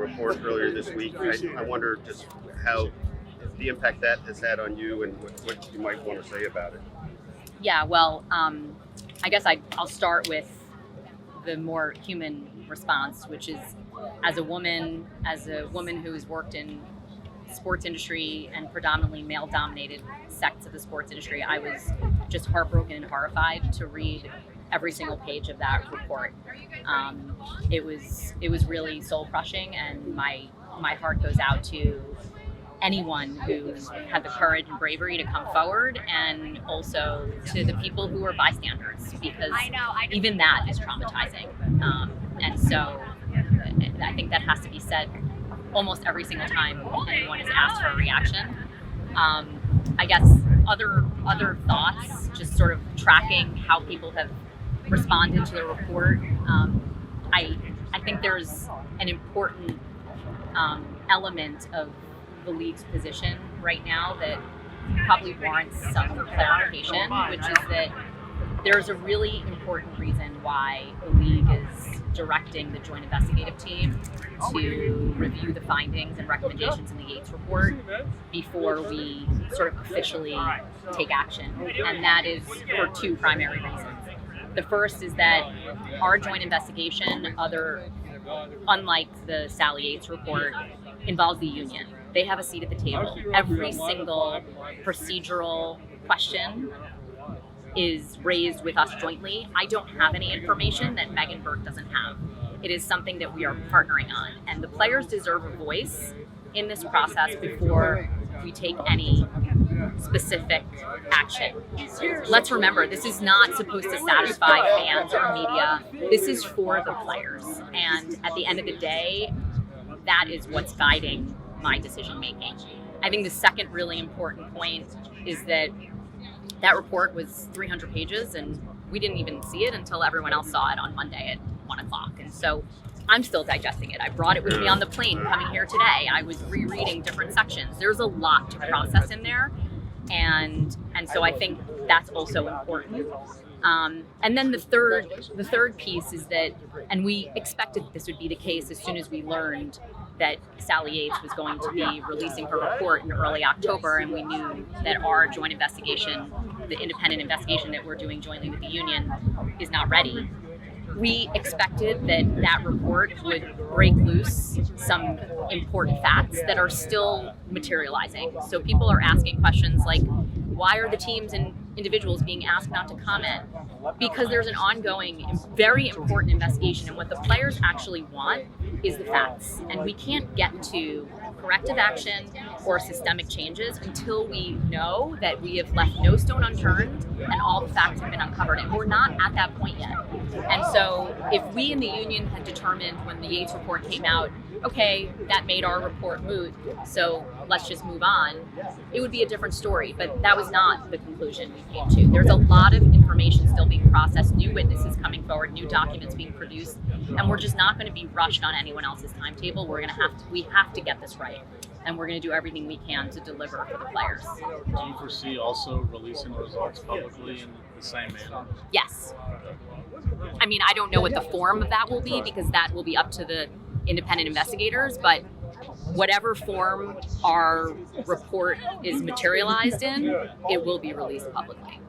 report earlier this week. I wonder just how the impact that has had on you and what you might want to say about it. Yeah, well, I guess I'll start with the more human response, which is as a woman who's worked in sports industry and predominantly male-dominated sects of the sports industry, I was just heartbroken and horrified to read every single page of that report. It was really soul-crushing, and my heart goes out to anyone who had the courage and bravery to come forward, and also to the people who were bystanders, because even that is traumatizing. And so I think that has to be said almost every single time anyone is asked for a reaction. I guess other thoughts, just sort of tracking how people have responded to the report. I think there's an important element of the league's position right now that probably warrants some clarification, which is that there's a really important reason why the league is directing the joint investigative team to review the findings and recommendations in the Yates report before we sort of officially take action. And that is for two primary reasons. The first is that our joint investigation, unlike the Sally Yates report, involves the union. They have a seat at the table. Every single procedural question is raised with us jointly. I don't have any information that Megan Burke doesn't have. It is something that we are partnering on, and the players deserve a voice in this process before we take any specific action. Let's remember, this is not supposed to satisfy fans or media. This is for the players, and at the end of the day, that is what's guiding my decision making. I think the second really important point is that report was 300 pages, and we didn't even see it until everyone else saw it on Monday at 1 o'clock. And so I'm still digesting it. I brought it with me on the plane coming here today. I was rereading different sections. There's a lot to process in there. And so I think that's also important. And then the third piece is that, and we expected this would be the case as soon as we learned that Sally Yates was going to be releasing her report in early October, and we knew that our joint investigation, the independent investigation that we're doing jointly with the union, is not ready. We expected that report would break loose some important facts that are still materializing. So people are asking questions like, why are the teams and individuals being asked not to comment? Because there's an ongoing, very important investigation, and what the players actually want is the facts. And we can't get to corrective action or systemic changes until we know that we have left no stone unturned and all the facts have been uncovered. And we're not at that point yet. And so if we in the union had determined when the Yates report came out, okay, that made our report moot, so let's just move on, it would be a different story. But that was not the conclusion we came to. There's a lot of information still being processed, new witnesses coming forward, new documents being produced, and we're just not going to be rushed on anyone else's timetable. We have to get this right, and we're going to do everything we can to deliver for the players. Do you foresee also releasing the results publicly in the same manner? Yes. I mean, I don't know what the form of that will be, because that will be up to the independent investigators, but whatever form our report is materialized in, it will be released publicly.